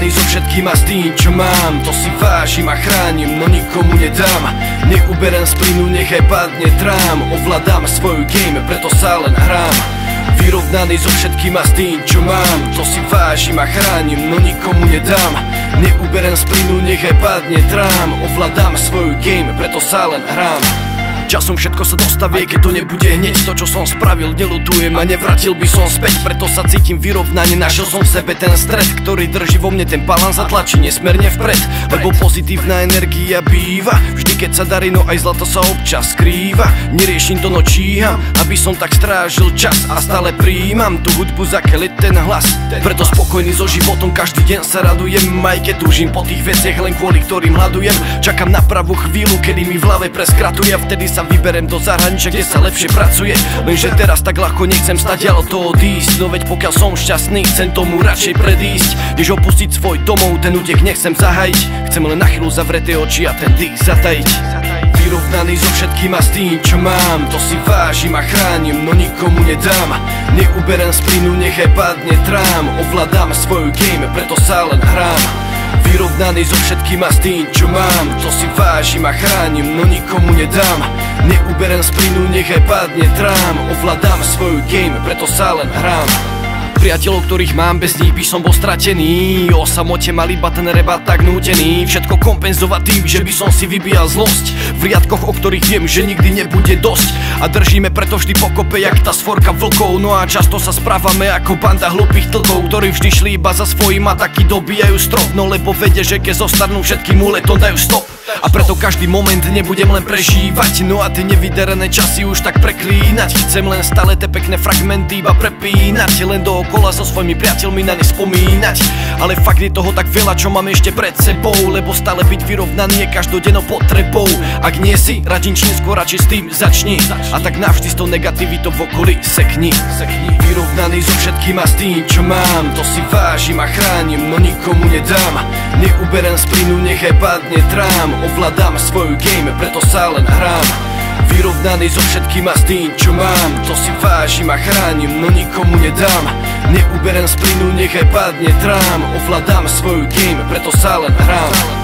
Vyrovnaný so všetkým a s tým, čo mám. To si vážim a chránim, no nikomu nedám. Neuberem z plynu, nechaj padne trám. Ovládam svoj game, preto sa len hrám. Vyrovnaný so všetkým a s tým, čo mám. To si vážim a chránim, no nikomu nedám. Neuberem z plynu, nechaj padne trám. Ovládam svoj game, preto sa len hrám. Časom všetko sa dostaví, keď to nebude hneď. To, čo som spravil, neľutujem a nevrátil by som späť. Preto sa cítim vyrovnane, našiel som v sebe ten stred, ktorý drží vo mne ten balans a tlačí nesmerne vpred. Lebo pozitívna energia býva vždy, keď sa darí, no aj zlato sa občas skrýva. Neriešim to, no číham, aby som tak strážil čas a stále prijímam tú hudbu, za keľ ten hlas. Preto spokojný so životom, každý deň sa radujem, aj keď túžim po tých veciach, len kvôli ktorým hľadujem. Čakám na pravú chvíľu, kedy mi v hlave preskratuje, vtedy sa vyberem do zahraničia, kde sa lepšie pracuje. Lenže teraz tak ľahko nechcem stadiaľ to odísť. No veď pokiaľ som šťastný, chcem tomu radšej predísť, než opustiť svoj domov, ten útek nechcem zahajiť. Chcem len na chvíľu zavreté oči a ten dých zatajiť. Vyrovnaný so všetkým a s tým, čo mám. To si vážim a chránim, no nikomu nedám. Neuberem z plynu, nechaj padne trám. Ovládam svoj game, preto sa len hrám. Vyrovnaný so všetkým a s tým, čo mám. To si vážim a chránim, no nikomu nedám. Neuberem z plynu, nechaj padne trám. Ovládam svoj game, preto sa len hrám. Priateľov, ktorých mám, bez nich by som bol stratený. O samote mal iba ten rebát tak nútený. Všetko kompenzovať tým, že by som si vybíjal zlosť v riadkoch, o ktorých viem, že nikdy nebude dosť. A držíme preto vždy pokope, jak tá svorka vlkov. No a často sa správame ako banda hlúpych tlkov, ktorí vždy šli iba za svojím a taky dobijajú strop. No lebo vedia, že keď zostanú všetkým úletom dajú stop. A preto každý moment nebudem len prežívať, no a tie nevydarené časy už tak preklínať. Chcem len stále tie pekné fragmenty iba prepínať, len dookola so svojimi priateľmi na ne spomínať. Ale fakt je toho tak veľa, čo mám ešte pred sebou, lebo stále byť vyrovnaný je každodennou potrebou. Ak nie si, radím čím skôr radšej s tým začni. A tak navždy s tou negativitou v okolí sekni. Vyrovnaný so všetkým a s tým, čo mám. To si vážim a chránim, no nikomu nedám. Neuberem z plynu, nechaj padne trám. Ovládam svoj game, preto sa len hrám. Vyrovnaný so všetkým a s tým, čo mám. To si vážim a chránim, no nikomu nedám. Neuberem z plynu, nechaj padne trám. Ovládam svoj game, preto sa len hrám.